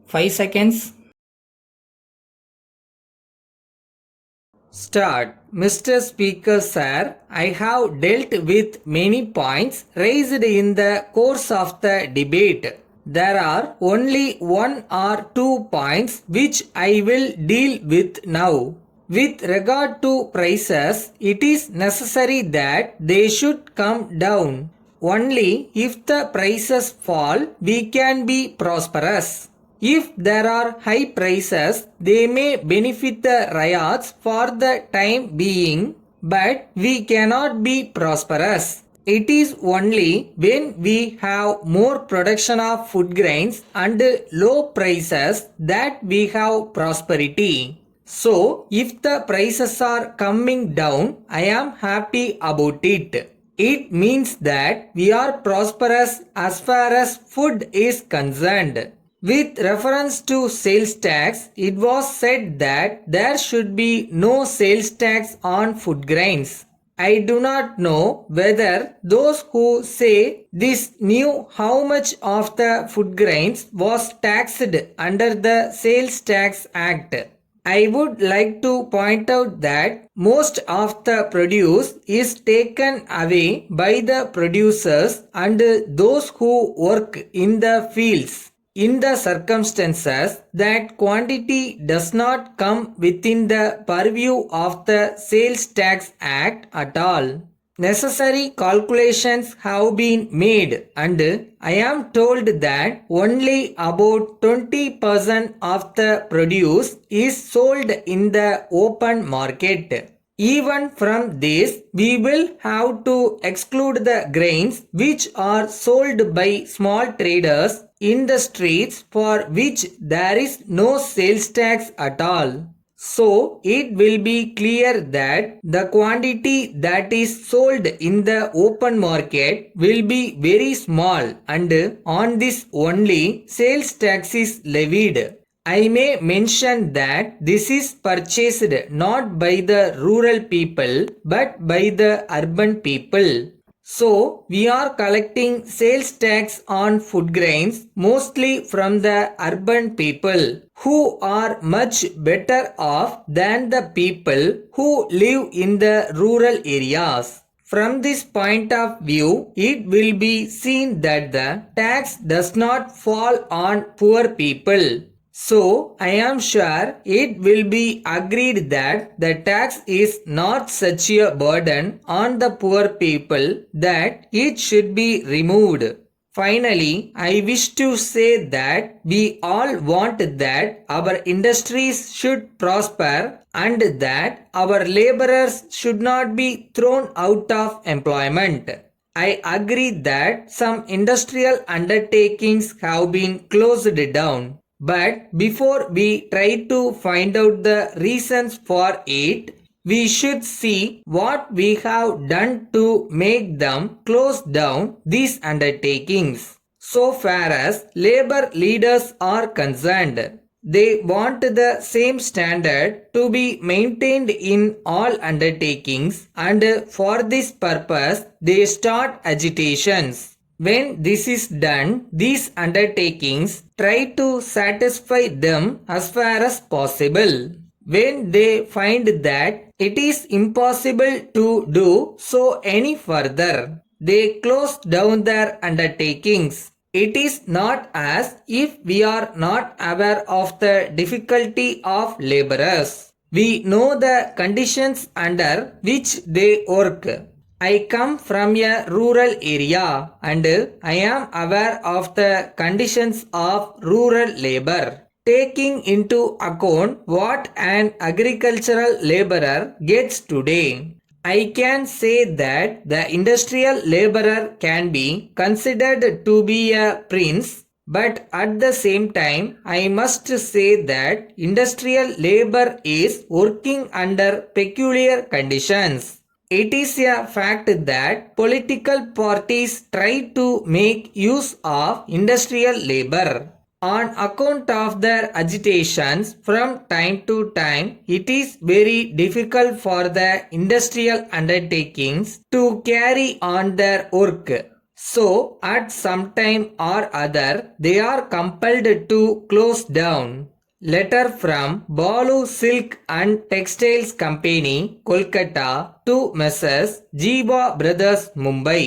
5 seconds. Start. Mr. Speaker Sir, I have dealt with many points raised in the course of the debate. There are only one or two points which I will deal with now. With regard to prices, it is necessary that they should come down. Only if the prices fall, we can be prosperous. If there are high prices, they may benefit the riots for the time being, but we cannot be prosperous. It is only when we have more production of food grains and low prices that we have prosperity. So, if the prices are coming down, I am happy about it. It means that we are prosperous as far as food is concerned. With reference to sales tax, it was said that there should be no sales tax on food grains. I do not know whether those who say this knew how much of the food grains was taxed under the Sales Tax Act. I would like to point out that most of the produce is taken away by the producers and those who work in the fields. In the circumstances, that quantity does not come within the purview of the Sales Tax Act at all. Necessary calculations have been made and I am told that only about 20% of the produce is sold in the open market. Even from this, we will have to exclude the grains which are sold by small traders in the streets for which there is no sales tax at all. So, it will be clear that the quantity that is sold in the open market will be very small and on this only sales tax is levied. I may mention that this is purchased not by the rural people but by the urban people. So, we are collecting sales tax on food grains mostly from the urban people who are much better off than the people who live in the rural areas. From this point of view, it will be seen that the tax does not fall on poor people. So, I am sure it will be agreed that the tax is not such a burden on the poor people that it should be removed. Finally, I wish to say that we all want that our industries should prosper and that our laborers should not be thrown out of employment. I agree that some industrial undertakings have been closed down. But before we try to find out the reasons for it, we should see what we have done to make them close down these undertakings. So far as labor leaders are concerned, they want the same standard to be maintained in all undertakings and for this purpose they start agitations. When this is done, these undertakings try to satisfy them as far as possible. When they find that it is impossible to do so any further, they close down their undertakings. It is not as if we are not aware of the difficulty of laborers. We know the conditions under which they work. I come from a rural area and I am aware of the conditions of rural labor. Taking into account what an agricultural laborer gets today, I can say that the industrial laborer can be considered to be a prince, but at the same time, I must say that industrial labor is working under peculiar conditions. It is a fact that political parties try to make use of industrial labor. On account of their agitations from time to time, it is very difficult for the industrial undertakings to carry on their work. So at some time or other they are compelled to close down. Letter from Balu Silk and Textiles Company, Kolkata to Messrs. Jeeva Brothers, Mumbai.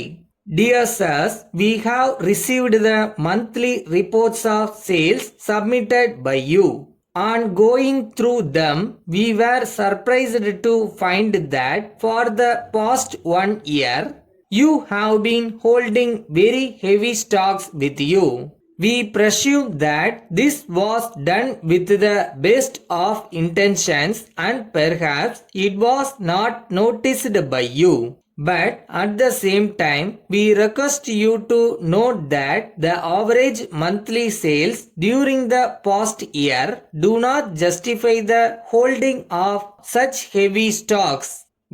Dear sirs, we have received the monthly reports of sales submitted by you. On going through them, we were surprised to find that for the past 1 year, you have been holding very heavy stocks with you. We presume that this was done with the best of intentions and perhaps it was not noticed by you. But at the same time, we request you to note that the average monthly sales during the past year do not justify the holding of such heavy stocks.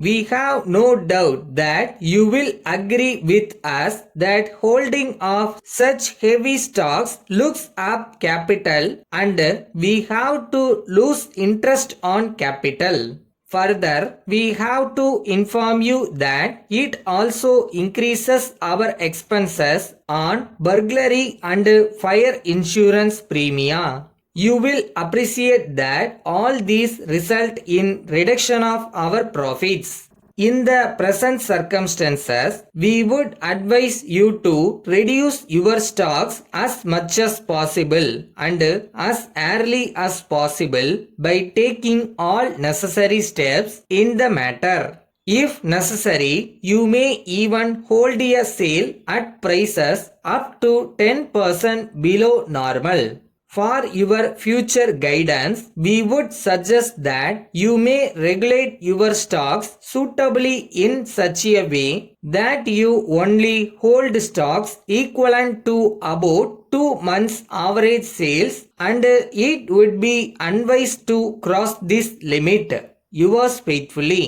We have no doubt that you will agree with us that holding of such heavy stocks looks up capital and we have to lose interest on capital. Further, we have to inform you that it also increases our expenses on burglary and fire insurance premia. You will appreciate that all these result in reduction of our profits. In the present circumstances, we would advise you to reduce your stocks as much as possible and as early as possible by taking all necessary steps in the matter. If necessary, you may even hold a sale at prices up to 10% below normal. For your future guidance, we would suggest that you may regulate your stocks suitably in such a way that you only hold stocks equivalent to about 2 months average sales and it would be unwise to cross this limit. Yours faithfully.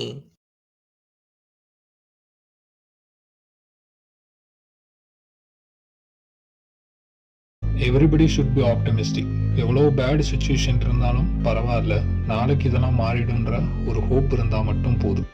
Everybody should be optimistic. எவ்வளோ bad situation இருந்தாலும் பரவாயில்ல, நாளைக்கு இதெல்லாம் மாறிடுன்ற ஒரு hope இருந்தால் மட்டும் போதும்.